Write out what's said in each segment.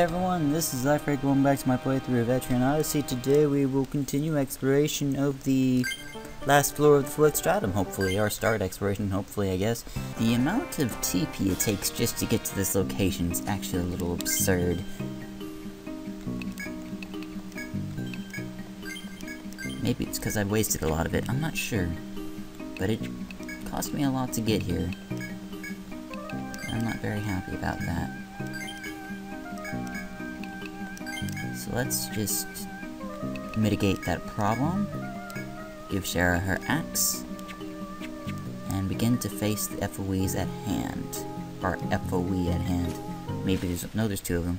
Hey everyone, this is Zephyr going back to my playthrough of Etrian Odyssey. Today we will continue exploration of the last floor of the fourth stratum, hopefully, or start exploration, hopefully, I guess. The amount of TP it takes just to get to this location is actually a little absurd. Maybe it's because I wasted a lot of it, I'm not sure. But it cost me a lot to get here. I'm not very happy about that. So let's just mitigate that problem, give Shara her axe, and begin to face the FOEs at hand. Or FOE at hand. Maybe there's two of them.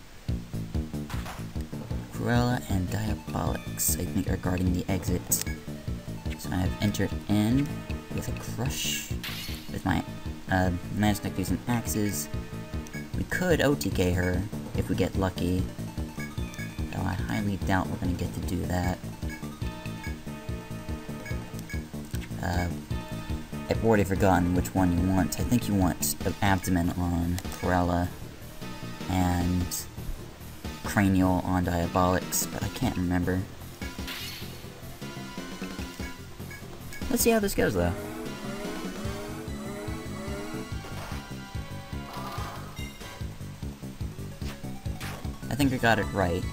Cruella and Diabolics, I think, are guarding the exit. So I have entered in with a crush with my Magic using axes. We could OTK her if we get lucky. Though I highly doubt we're gonna get to do that. I've already forgotten which one you want. I think you want the abdomen on Cruella and cranial on Diabolics, but I can't remember. Let's see how this goes though. I think I got it right.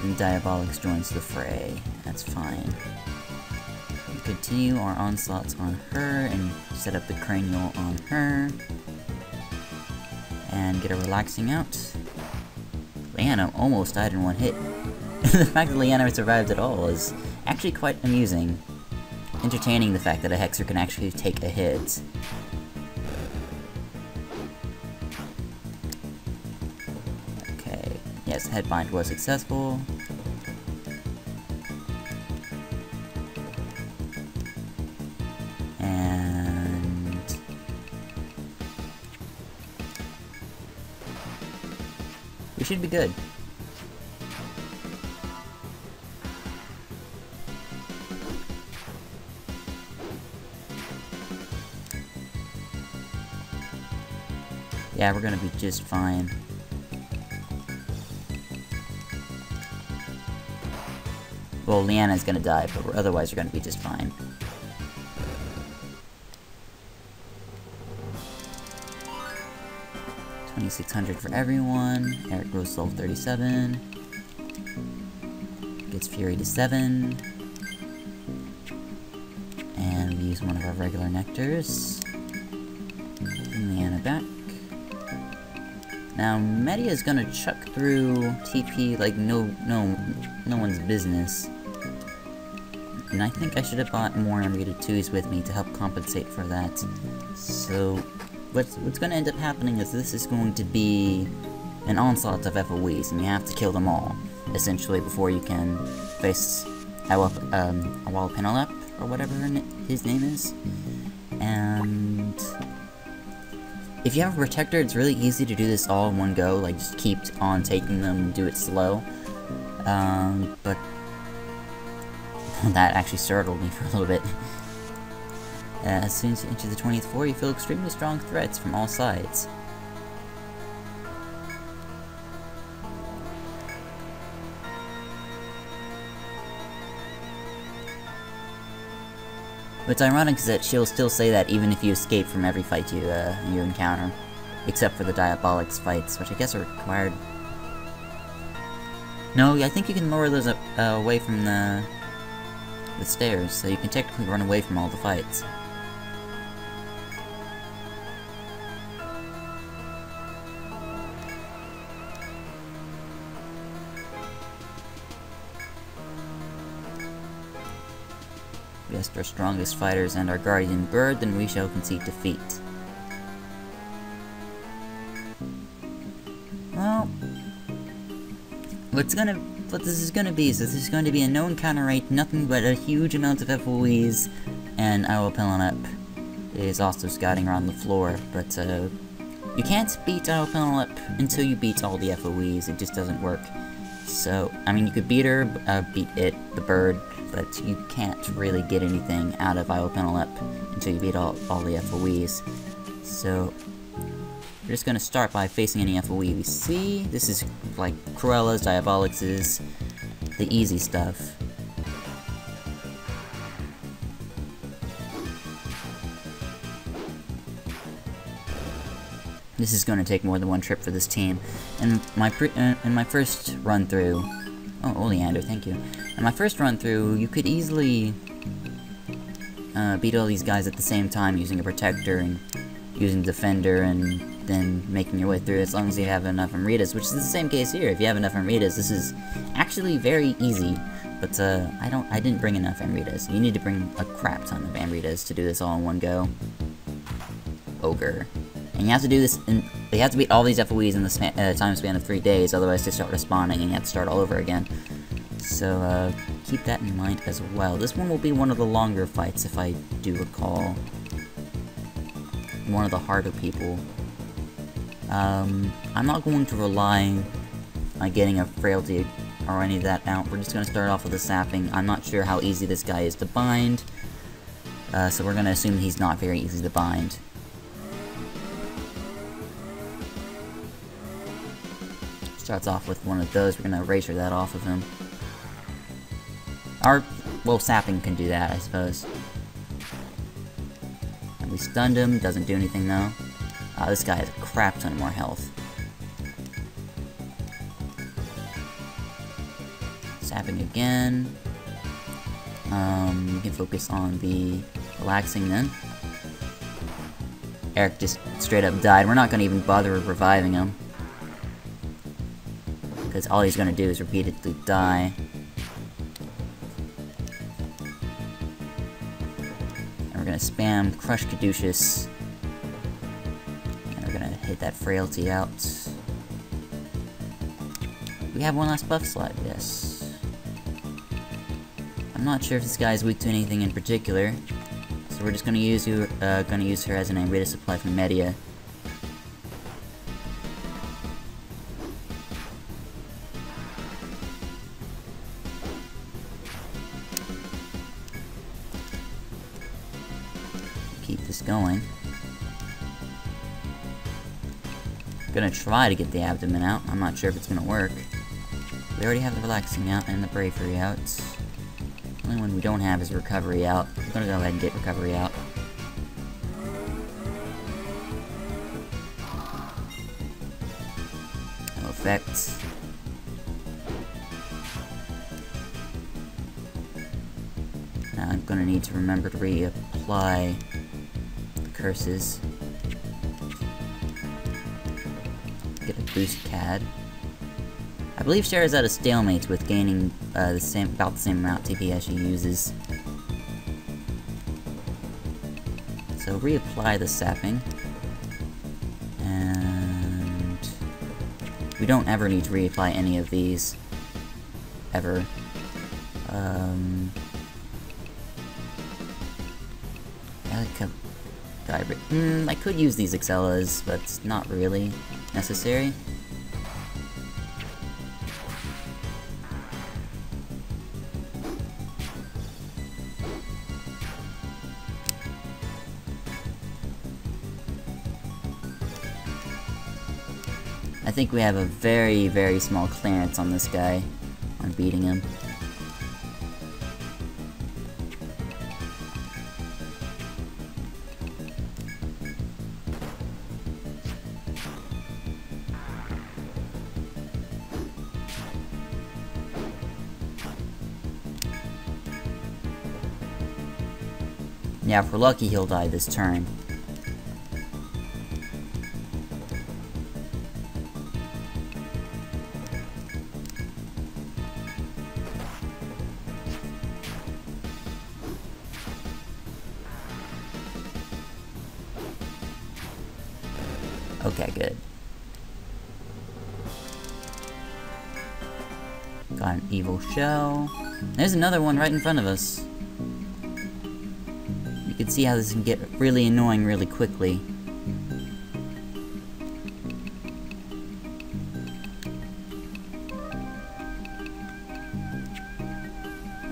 And Diabolics joins the fray. That's fine. We continue our onslaughts on her and set up the cranial on her. And get a relaxing out. Leanna almost died in one hit. The fact that Leanna survived at all is actually quite amusing. Entertaining the fact that a Hexer can actually take a hit. Yes, Headbind was successful. And we should be good. Yeah, we're gonna be just fine. Well, Leanna's gonna die, but otherwise you're gonna be just fine. $2,600 for everyone. Eric goes level 37. Gets Fury to 7. And we use one of our regular nectars. Bring Leanna back. Now, Media's gonna chuck through TP like no one's business. And I think I should have bought more unrated 2s with me to help compensate for that. So, what's gonna end up happening is this is going to be an onslaught of FOEs, and you have to kill them all, essentially, before you can face Awal-Penelep, or whatever his name is. And if you have a protector, it's really easy to do this all in one go, like just keep on taking them and do it slow. But that actually startled me for a little bit. As soon as you enter the 20th floor, you feel extremely strong threats from all sides. What's ironic is that she'll still say that even if you escape from every fight you encounter, except for the Diabolics fights, which I guess are required. No, I think you can lower those away from the stairs, so you can technically run away from all the fights. Against our strongest fighters and our guardian bird, then we shall concede defeat. Well, what this is gonna be is this is going to be a no encounter rate, nothing but a huge amount of FOEs, and Awal-Penelep is also scouting around the floor, but you can't beat Awal-Penelep until you beat all the FOEs, it just doesn't work. So, I mean, you could beat her, beat it, the bird, but you can't really get anything out of Awal-Penelep until you beat all the FOEs. So, we're just gonna start by facing any FOE we see. This is like Cruella's, Diabolix's, the easy stuff. This is going to take more than one trip for this team. In my first run through, oh, Oleander, thank you. In my first run through, you could easily beat all these guys at the same time using a protector and using defender and then making your way through as long as you have enough Amritas, which is the same case here. If you have enough Amritas, this is actually very easy. But I didn't bring enough Amritas. You need to bring a crap ton of Amritas to do this all in one go. Ogre. And you have to do this, you have to beat all these FOEs in the time span of 3 days, otherwise they start respawning and you have to start all over again. So, keep that in mind as well. This one will be one of the longer fights, if I do recall. One of the harder people. I'm not going to rely on getting a frailty or any of that out. We're just going to start off with a sapping. I'm not sure how easy this guy is to bind, so we're going to assume he's not very easy to bind. Starts off with one of those. We're gonna erasure that off of him. Well, sapping can do that, I suppose. And we stunned him. Doesn't do anything though. This guy has a crap ton more health. Sapping again. We can focus on the relaxing then. Eric just straight up died. We're not gonna even bother reviving him, because all he's gonna do is repeatedly die. And we're gonna spam Crush Caduceus. And we're gonna hit that frailty out. We have one last buff slot, yes. I'm not sure if this guy is weak to anything in particular, so we're just gonna use her as an Amrita supply from Media. Keep this going. Gonna try to get the abdomen out. I'm not sure if it's gonna work. We already have the relaxing out and the bravery out. The only one we don't have is recovery out. I'm gonna go ahead and get recovery out. No effect. Now I'm gonna need to remember to reapply the curses. Get a boost CAD. I believe Cher is at a stalemate with gaining about the same amount TP as she uses. So reapply the sapping. And we don't ever need to reapply any of these. Ever. I could use these Excellas, but it's not really necessary. I think we have a very, very small clearance on this guy, on beating him. Yeah, if we're lucky, he'll die this turn. Okay, good. Got an evil shell. There's another one right in front of us. You can see how this can get really annoying really quickly.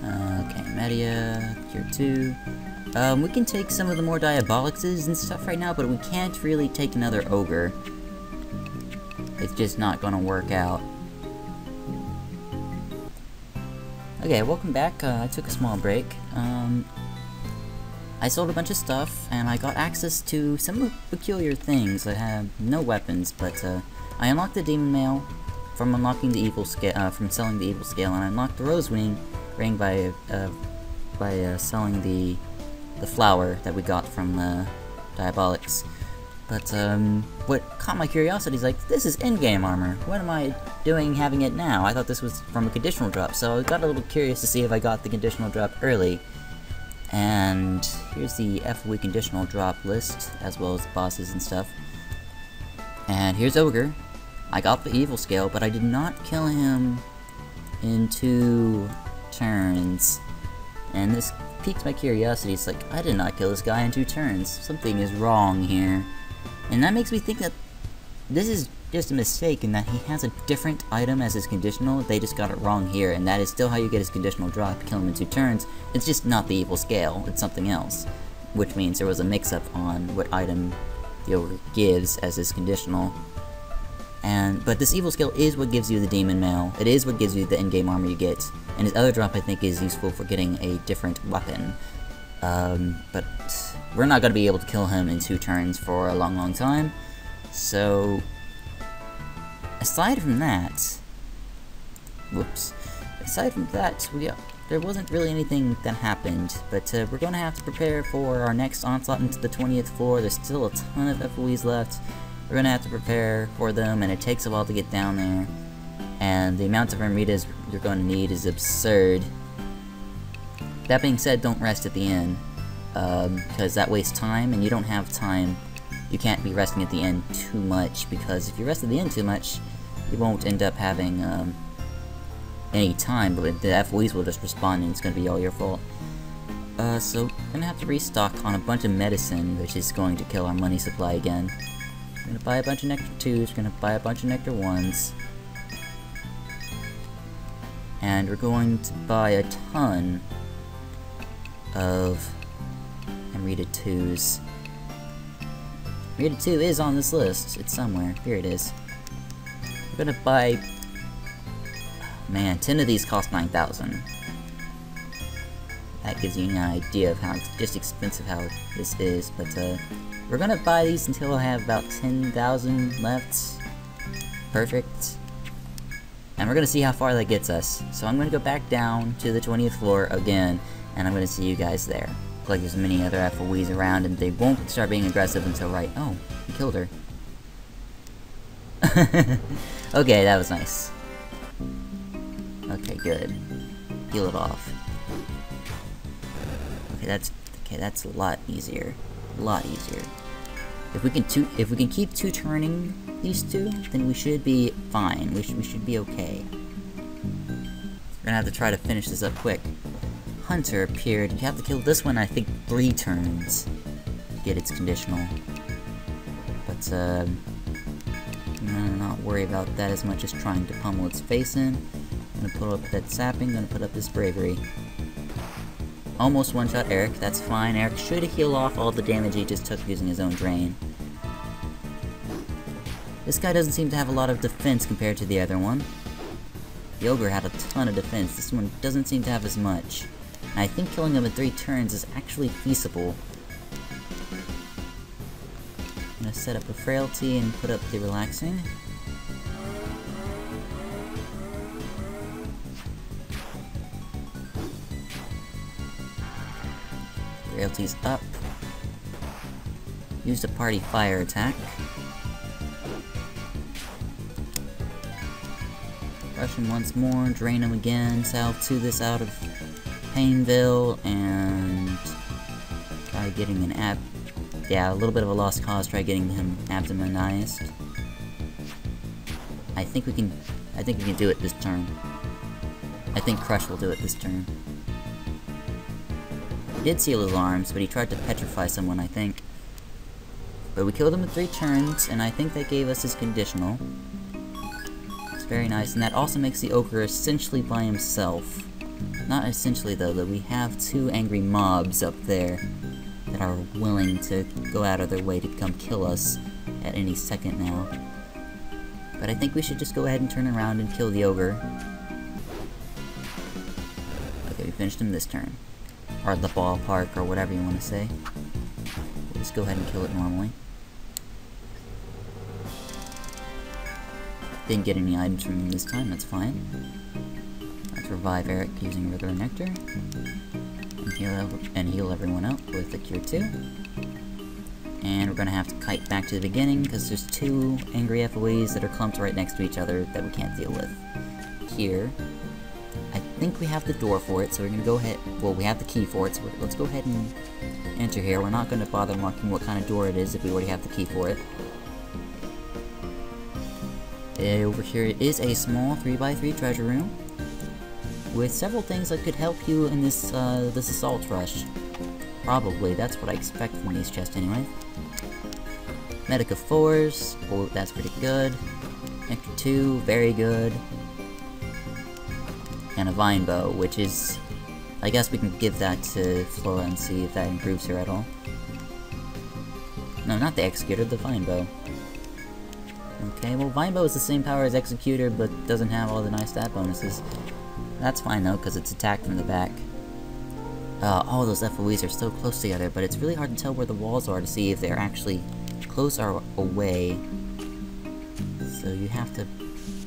Okay, Media, Cure 2. We can take some of the more Diabolixes and stuff right now, but we can't really take another Ogre. It's just not gonna work out. Okay, welcome back. I took a small break. I sold a bunch of stuff, and I got access to some peculiar things. I have no weapons, but I unlocked the Demon Mail from unlocking the Evil Scale, from selling the Evil Scale, and I unlocked the Rose Ring by selling the flower that we got from Diabolix. But what caught my curiosity is like, this is in-game armor. What am I doing having it now? I thought this was from a conditional drop, so I got a little curious to see if I got the conditional drop early. And here's the FOE conditional drop list, as well as bosses and stuff. And here's Ogre. I got the Evil Scale, but I did not kill him in 2 turns. And this piques my curiosity. It's like, I did not kill this guy in 2 turns. Something is wrong here. And that makes me think that this is just a mistake in that he has a different item as his conditional. They just got it wrong here, and that is still how you get his conditional drop. Kill him in 2 turns. It's just not the Evil Scale, it's something else. Which means there was a mix-up on what item the Ogre gives as his conditional. But this Evil Scale is what gives you the Demon Mail. It is what gives you the in-game armor you get. And his other drop, I think, is useful for getting a different weapon. But we're not going to be able to kill him in 2 turns for a long, long time. So, aside from that, there wasn't really anything that happened, but we're going to have to prepare for our next onslaught into the 20th floor. There's still a ton of FOEs left. We're going to have to prepare for them, and it takes a while to get down there. And the amount of Armitas you're going to need is absurd. That being said, don't rest at the end, because that wastes time, and you don't have time. You can't be resting at the end too much, because if you rest at the end too much, you won't end up having any time, but the FOEs will just respawn and it's going to be all your fault. So, we're going to have to restock on a bunch of medicine, which is going to kill our money supply again. We're going to buy a bunch of Nectar 2s, we're going to buy a bunch of Nectar 1s. And we're going to buy a ton of Amrita 2s. Amrita 2 is on this list. It's somewhere. Here it is. We're gonna buy... Man, 10 of these cost 9,000. That gives you an idea of how just expensive how this is, but we're gonna buy these until I have about 10,000 left. Perfect. And we're gonna see how far that gets us. So I'm gonna go back down to the 20th floor again, and I'm gonna see you guys there. Looks like there's many other FOEs around, and they won't start being aggressive until right... Oh, he killed her. Okay, that was nice. Okay, good. Heal it off. Okay, that's a lot easier. A lot easier. If we can keep 2 turning these 2, then we should be fine. We should be okay. We're gonna have to try to finish this up quick. Hunter appeared. You have to kill this one, I think, 3 turns to get its conditional. But I'm gonna not worry about that as much as trying to pummel its face in. I'm gonna put up that sapping. Gonna put up this bravery. Almost one-shot Eric, that's fine. Eric should heal off all the damage he just took using his own drain. This guy doesn't seem to have a lot of defense compared to the other one. The Ogre had a ton of defense, this one doesn't seem to have as much. And I think killing him in 3 turns is actually feasible. I'm gonna set up a Frailty and put up the Relaxing. Frailty's up. Used a Party Fire attack. Rush him once more, drain him again, salve 2 this out of Painville, and try getting an a little bit of a lost cause, try getting him abdominized. I think we can do it this turn. I think Crush will do it this turn. He did seal his arms, but he tried to petrify someone, I think. But we killed him in 3 turns, and I think that gave us his conditional. It's very nice, and that also makes the Ogre essentially by himself. Not essentially, though, that we have 2 angry mobs up there that are willing to go out of their way to come kill us at any second now. But I think we should just go ahead and turn around and kill the ogre. Okay, we finished him this turn. Or the ballpark, or whatever you want to say. We'll just go ahead and kill it normally. Didn't get any items from him this time, that's fine. Let's revive Eric using regular nectar. And heal everyone out with the cure 2. And we're gonna have to kite back to the beginning, because there's 2 angry FOEs that are clumped right next to each other that we can't deal with. Here. I think we have the door for it, so we're gonna go ahead. Well, we have the key for it, so let's go ahead and enter here. We're not gonna bother marking what kind of door it is if we already have the key for it. Over here is a small 3x3 treasure room with several things that could help you in this this assault rush. Probably, that's what I expect from these chests anyway. Medica 4s, oh, that's pretty good. Nectar 2, very good. And a vine bow, which is... I guess we can give that to Flora and see if that improves her at all. No, not the Executor, the vine bow. Okay, well, vine bow is the same power as Executor, but doesn't have all the nice stat bonuses. That's fine though, because it's attacked from the back. All those FOEs are so close together, but it's really hard to tell where the walls are to see if they're actually close or away. So you have to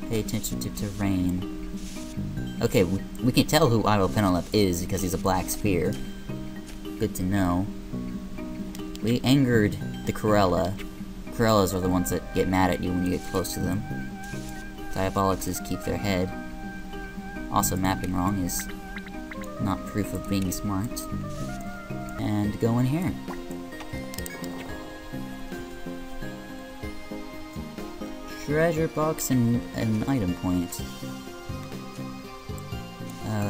pay attention to terrain. Okay, we can tell who Idle Penelope is because he's a black spear. Good to know. We angered the Corella. Corellas are the ones that get mad at you when you get close to them. Diabolics keep their head. Also, mapping wrong is not proof of being smart. And go in here. Treasure box and an item point.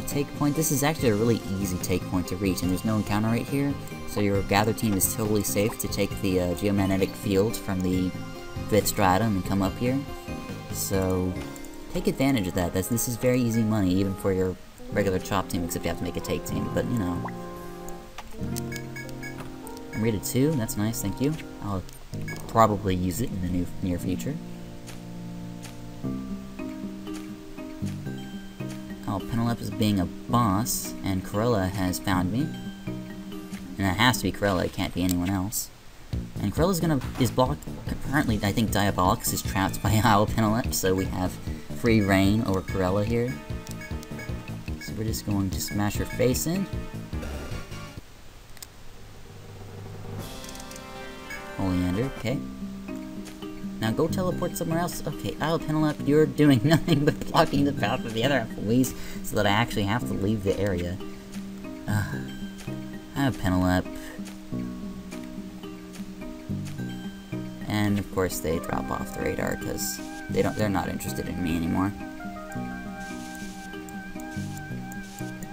Take point. This is actually a really easy take point to reach, and there's no encounter right here, so your gather team is totally safe to take the geomagnetic field from the 5th stratum and come up here. So take advantage of that. This is very easy money, even for your regular chop team, except you have to make a take team, but you know. I'm rated 2, that's nice, thank you. I'll probably use it in the near future. Oh, Penelope is being a boss, and Corella has found me. And it has to be Corella, it can't be anyone else. And Corella's is blocked. Apparently, I think Diabolics is trapped by Isle Penelope, so we have free reign over Corella here. So we're just going to smash her face in. Oleander, okay. Now go teleport somewhere else. Okay, Isle Penelope, you're doing nothing but blocking the path of the other FOEs, so that I actually have to leave the area. Isle Penelope. And of course they drop off the radar because they're not interested in me anymore.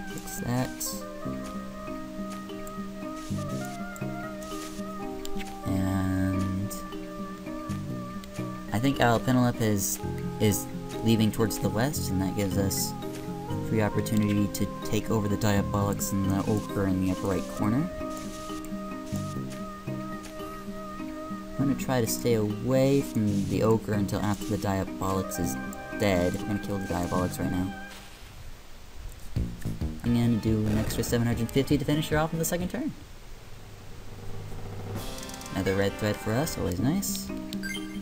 Fix that. I think Isle Penelope is leaving towards the west, and that gives us free opportunity to take over the Diabolics and the Ochre in the upper right corner. I'm going to try to stay away from the Ochre until after the Diabolics is dead. I'm going to kill the Diabolics right now. I'm going to do an extra 750 to finish her off in the second turn. Another red thread for us, always nice.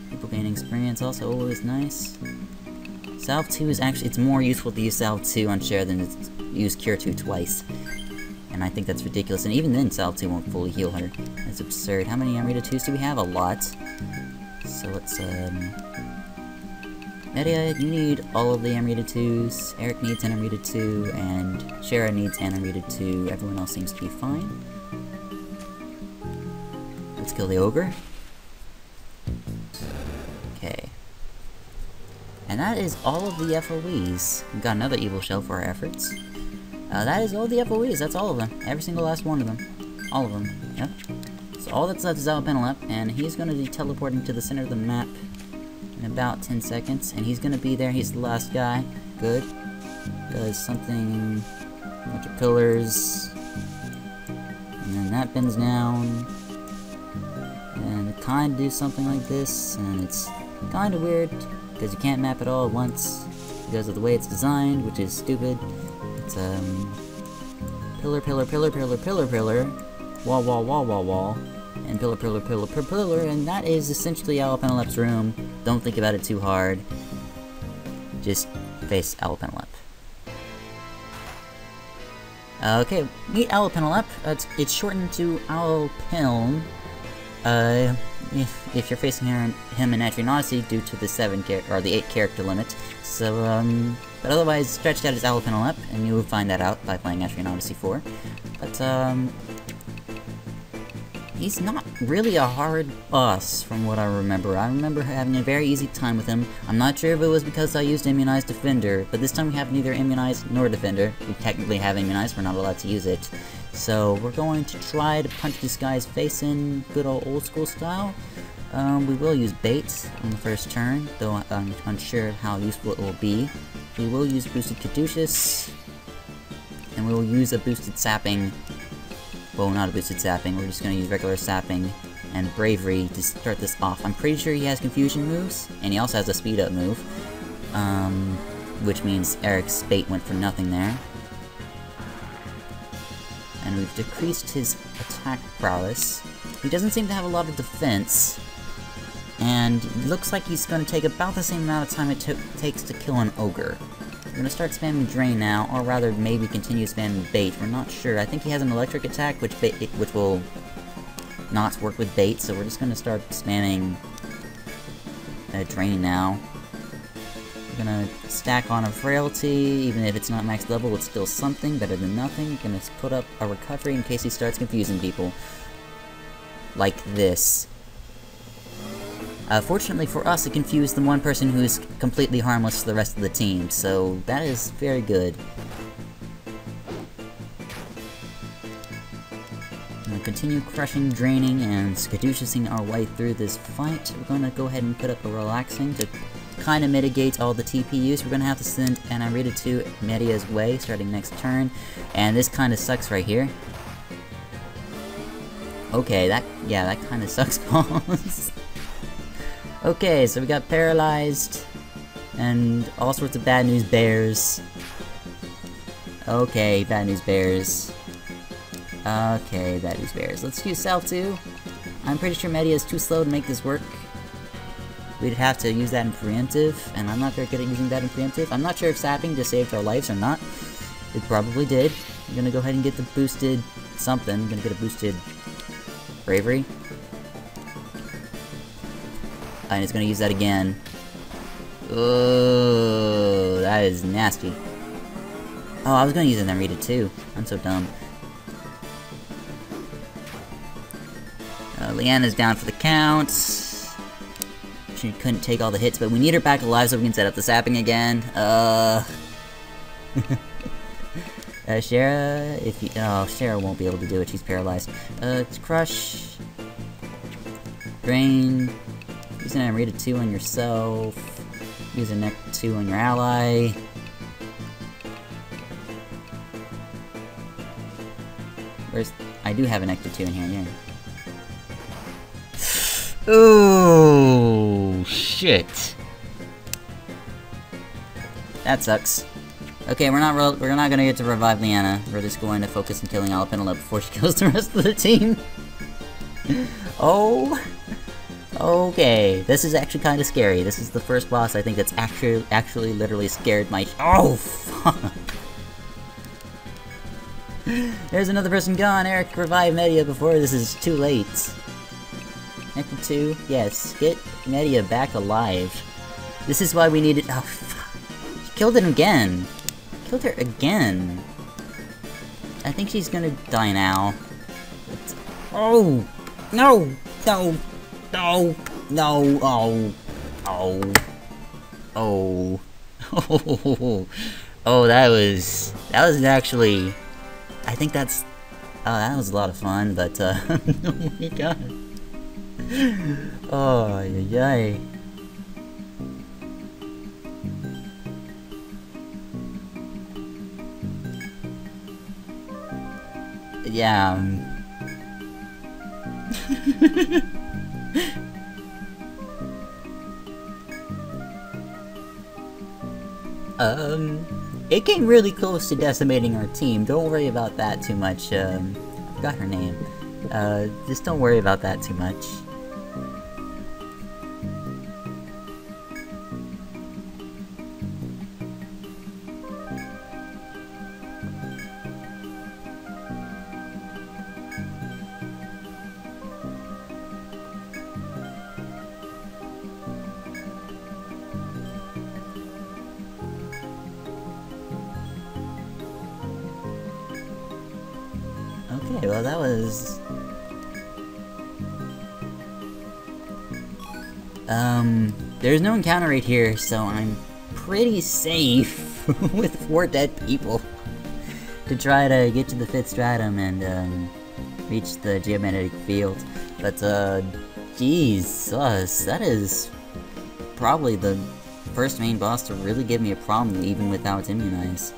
People gaining experience, also always nice. Salve 2 is actually, it's more useful to use Salve 2 on Cher than to use Cure 2 twice. And I think that's ridiculous, and even then Salve 2 won't fully heal her. That's absurd. How many Amrita 2s do we have? A lot. So let's, Media, you need all of the Amrita 2s, Eric needs an Amrita 2, and Shara needs an Amrita 2, everyone else seems to be fine. Let's kill the Ogre. Okay. And that is all of the FOEs. We've got another evil shell for our efforts. That is all the FOEs, that's all of them. Every single last one of them. All of them, yep. So all that's left is Isle Penelope, and he's going to be teleporting to the center of the map in about 10 seconds. And he's going to be there, he's the last guy. Good. Does something bunch of pillars. And then that bends down. And it kind of do something like this, and it's kind of weird, because you can't map it all at once, because of the way it's designed, which is stupid. It's, pillar, pillar, pillar, pillar, pillar, pillar, wall, wall, wall, wall, wall, and pillar, pillar, pillar, pillar, pillar, and that is essentially Alopenelep's room. Don't think about it too hard. Just face Alopenelep. Okay, meet Alopenelep. It's shortened to Alopilm. If you're facing him in Etrian Odyssey due to the 8 character limit. So, but otherwise stretched out as Alopenelep, and you will find that out by playing Etrian Odyssey 4. But, he's not really a hard boss, from what I remember. I remember having a very easy time with him. I'm not sure if it was because I used Immunized Defender, but this time we have neither Immunized nor Defender. We technically have Immunized, we're not allowed to use it. So we're going to try to punch this guy's face in good old school style. We will use bait on the first turn, though I'm unsure how useful it will be. We will use boosted Caduceus, and we will use a boosted sapping. Well, not a boosted sapping, we're just going to use regular sapping and bravery to start this off. I'm pretty sure he has confusion moves, and he also has a speed up move, which means Eric's bait went for nothing there. And we've decreased his attack prowess. He doesn't seem to have a lot of defense, and it looks like he's going to take about the same amount of time it takes to kill an ogre. We're going to start spamming Drain now, or rather maybe continue spamming Bait. We're not sure. I think he has an electric attack, which will not work with Bait, so we're just going to start spamming Drain now. We're going to stack on a Frailty. Even if it's not max level, it's still something, better than nothing. Going to put up a Recovery in case he starts confusing people. Like this. Fortunately for us, it confused the one person who is completely harmless to the rest of the team, so that is very good. I'm going to continue crushing, draining, and Caduceusing our way through this fight. We're going to go ahead and put up a Relaxing to kind of mitigate all the TP use. We're going to have to send Anarita to Media's way starting next turn, and this kind of sucks right here. Okay, that kind of sucks balls. Okay, so we got Paralyzed, and all sorts of bad news bears. Okay, bad news bears. Okay, bad news bears. Let's use Self 2. I'm pretty sure Media is too slow to make this work. We'd have to use that in preemptive, and I'm not very good at using that in preemptive. I'm not sure if sapping just saved our lives or not. It probably did. I'm gonna go ahead and get the boosted something. I'm gonna get a boosted Bravery. And it's gonna use that again. Oh, that is nasty. Oh, I was gonna use it and then read it too. I'm so dumb. Leanna's down for the count. She couldn't take all the hits, but we need her back alive so we can set up the sapping again. Shara, if you— oh, Shara won't be able to do it, she's paralyzed. It's Crush. Drain. Use an Amrita 2 on yourself. Use a Neck 2 on your ally. Where's— I do have an Nectar 2 in here, yeah. Ooh, shit. That sucks. Okay, we're not gonna get to revive Leanna. We're just going to focus on killing Alopenelep before she kills the rest of the team. Oh. Okay, this is actually kind of scary. This is the first boss I think that's actually literally scared my— oh, fuck. There's another person gone. Eric, revive Media before this is too late. Nectar 2, yes, get Media back alive. This is why we needed— oh, fuck. She killed him again. Killed her again. I think she's gonna die now. Oh! No! No! No! No! Oh! Oh! Oh! Oh! Oh, that was actually— I think that's— oh, that was a lot of fun, but, oh my god. Oh, yay. Yeah, it came really close to decimating our team. Don't worry about that too much. I forgot her name. Just don't worry about that too much. Okay, well that was... there's no encounter right here, so I'm pretty safe with 4 dead people to try to get to the 5th stratum and, reach the geomagnetic field. But, Jesus, that is probably the first main boss to really give me a problem even without immunize.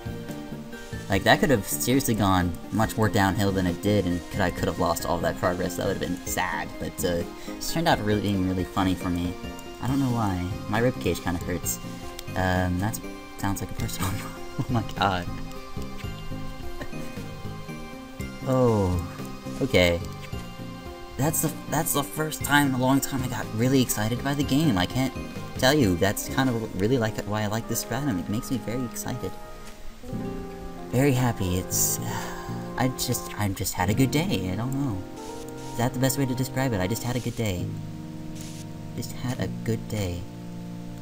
Like, that could have seriously gone much more downhill than it did, and I could have lost all that progress. That would have been sad, but it turned out being really funny for me. I don't know why. My ribcage kind of hurts. That sounds like a person. Oh my god. Oh, okay. That's the first time in a long time I got really excited by the game. I can't tell you. That's kind of really like why I like this stratum. It makes me very excited. Very happy. It's... I just had a good day. I don't know. Is that the best way to describe it? I just had a good day. Just had a good day.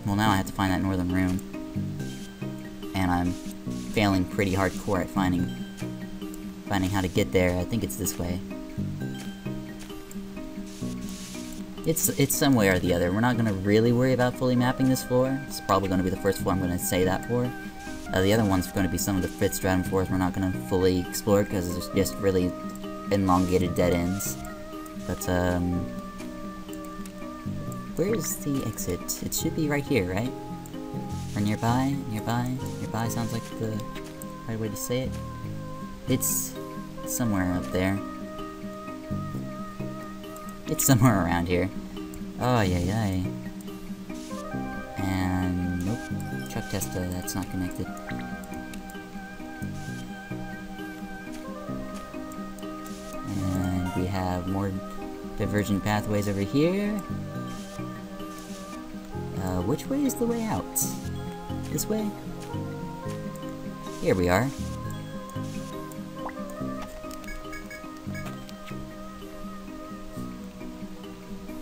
Well, now I have to find that northern room. And I'm failing pretty hardcore at finding how to get there. I think it's this way. It's some way or the other. We're not gonna really worry about fully mapping this floor. It's probably gonna be the first floor I'm gonna say that for. The other one's going to be some of the 5th stratum floors we're not going to fully explore because it's just really elongated dead ends. But, where's the exit? It should be right here, right? Or nearby? Nearby sounds like the right way to say it. It's somewhere up there. It's somewhere around here. Oh, yeah. And, nope. Truck test, that's not connected. And we have more divergent pathways over here. Which way is the way out? This way? Here we are.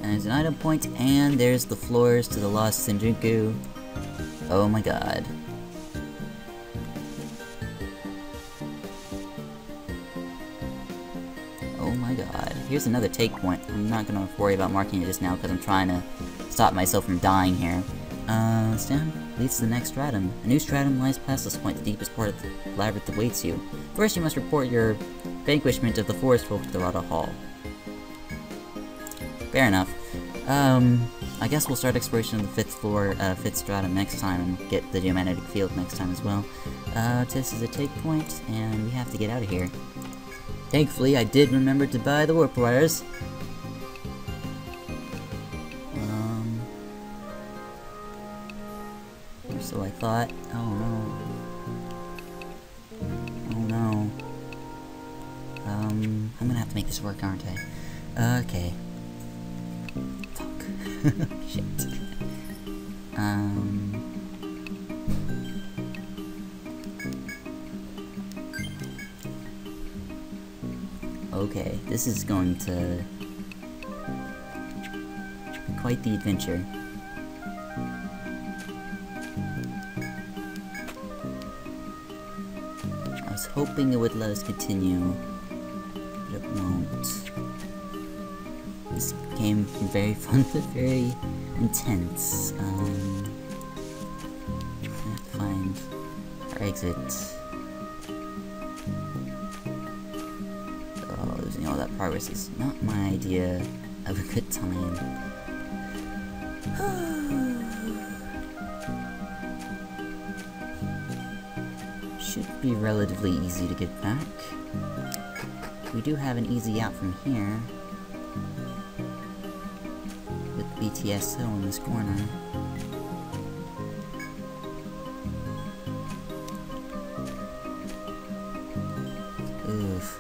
And there's an item point, and there's the floors to the Lost Shinjuku. Oh my god. Oh my god. Here's another take point. I'm not gonna worry about marking it just now because I'm trying to stop myself from dying here. Stand leads to the next stratum. A new stratum lies past this point, the deepest part of the labyrinth awaits you. First, you must report your vanquishment of the forest folk to the Rada Hall. Fair enough. I guess we'll start exploration of the 5th floor, 5th stratum next time, and get the geomagnetic field next time as well. This is a take point, and we have to get out of here. Thankfully, I did remember to buy the warp wires. Or so I thought. Oh no. Oh no. I'm gonna have to make this work, aren't I? Okay. Shit. Okay, this is going to be quite the adventure. I was hoping it would let us continue, but it won't. This game is very fun but very intense. I have to find our exit. Oh, losing all that progress is not my idea of a good time. Should be relatively easy to get back. we do have an easy out from here. With BTSO in this corner. Oof.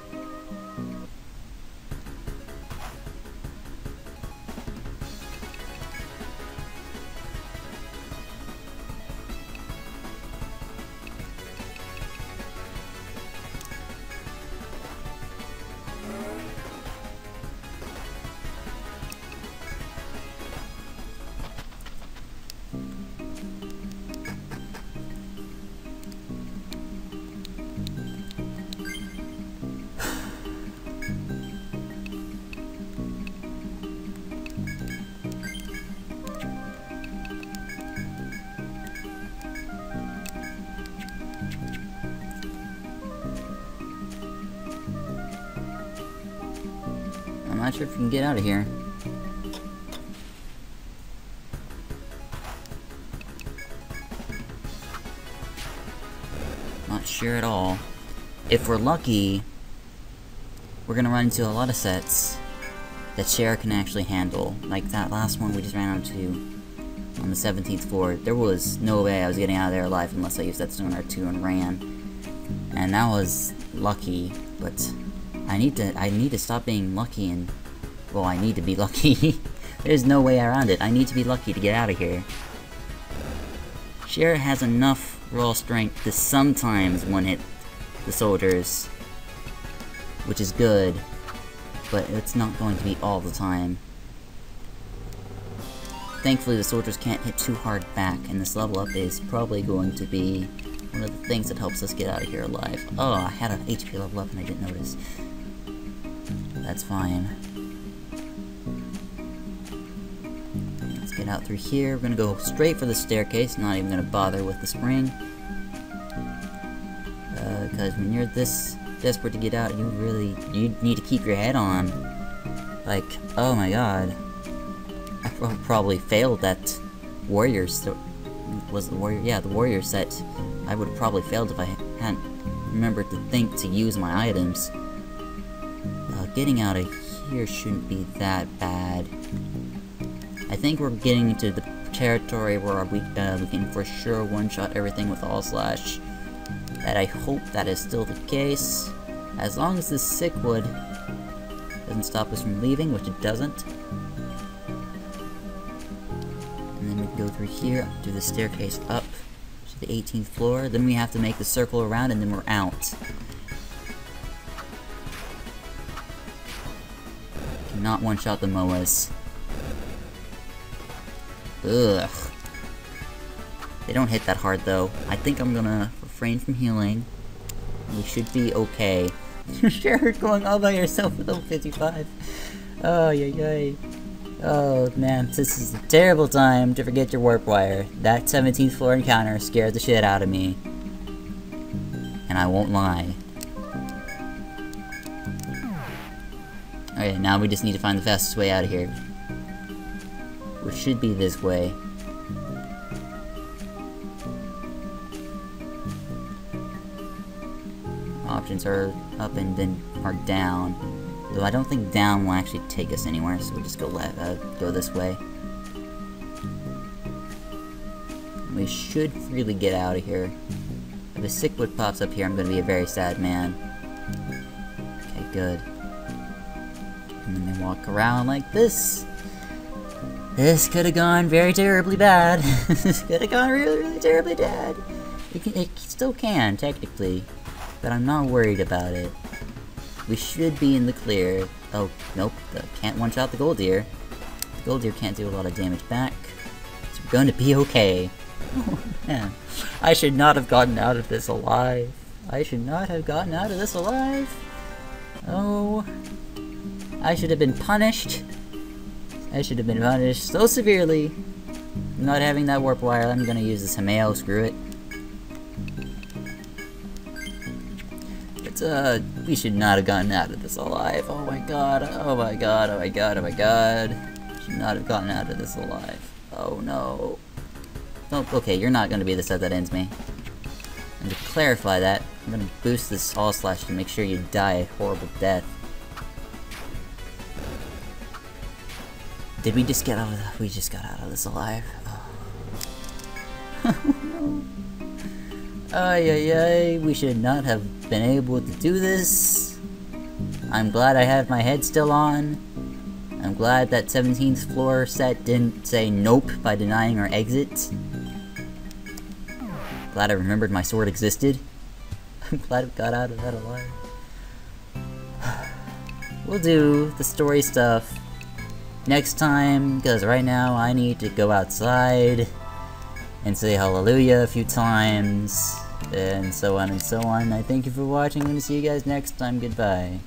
I'm not sure if we can get out of here. Not sure at all. If we're lucky, we're gonna run into a lot of sets that Cher can actually handle. Like that last one we just ran onto on the 17th floor. There was no way I was getting out of there alive unless I used that stone R2 and ran. And that was lucky, but I need to stop being lucky and, well, I need to be lucky. There's no way around it. I need to be lucky to get out of here. Cher has enough raw strength to sometimes one-hit the soldiers, which is good, but it's not going to be all the time. Thankfully, the soldiers can't hit too hard back, and this level up is probably going to be one of the things that helps us get out of here alive. Oh, I had an HP level up and I didn't notice. That's fine. Let's get out through here. We're gonna go straight for the staircase, not even gonna bother with the spring. Because when you're this desperate to get out, you need to keep your head on. Like, oh my god. I probably failed that warrior was the warrior? Yeah, the warrior set. I would have probably failed if I hadn't remembered to think to use my items. Getting out of here shouldn't be that bad. I think we're getting into the territory where we can for sure one-shot everything with all slash. And I hope that is still the case. As long as this sick wood doesn't stop us from leaving, which it doesn't. And then we go through here, do the staircase up to the 18th floor. Then we have to make the circle around and then we're out. Not one-shot the MOAs. Ugh. They don't hit that hard though. I think I'm gonna refrain from healing. We should be okay. You're sure going all by yourself with level 55. Oh, yay. Oh man, this is a terrible time to forget your warp wire. That 17th floor encounter scared the shit out of me. And I won't lie. Okay, now we just need to find the fastest way out of here. Which should be this way. Options are up and then are down. Though I don't think down will actually take us anywhere, so we'll just go this way. We should freely get out of here. If a sickwood pops up here, I'm gonna be a very sad man. Okay, good. And then we walk around like this. This could have gone very terribly bad. This could have gone really, really terribly bad. It still can, technically. But I'm not worried about it. We should be in the clear. Oh, nope. Can't one-shot the gold deer. The gold deer can't do a lot of damage back. So we're going to be okay. Oh, man. I should not have gotten out of this alive. I should not have gotten out of this alive. Oh. I should have been punished. I should have been punished so severely. Not having that warp wire, I'm gonna use this Hameo, screw it. But, we should not have gotten out of this alive. Oh my god, oh my god, oh my god, oh my god. Should not have gotten out of this alive. Oh no. Oh, okay, you're not gonna be the set that ends me. And to clarify that, I'm gonna boost this all slash to make sure you die a horrible death. Did we just get out of that? We just got out of this alive. Oh. Ay ay ay, we should not have been able to do this. I'm glad I have my head still on. I'm glad that 17th floor set didn't say nope by denying our exit. Glad I remembered my sword existed. I'm glad we got out of that alive. We'll do the story stuff next time, because right now I need to go outside and say hallelujah a few times, and so on and so on. I thank you for watching. I'm going to see you guys next time. Goodbye.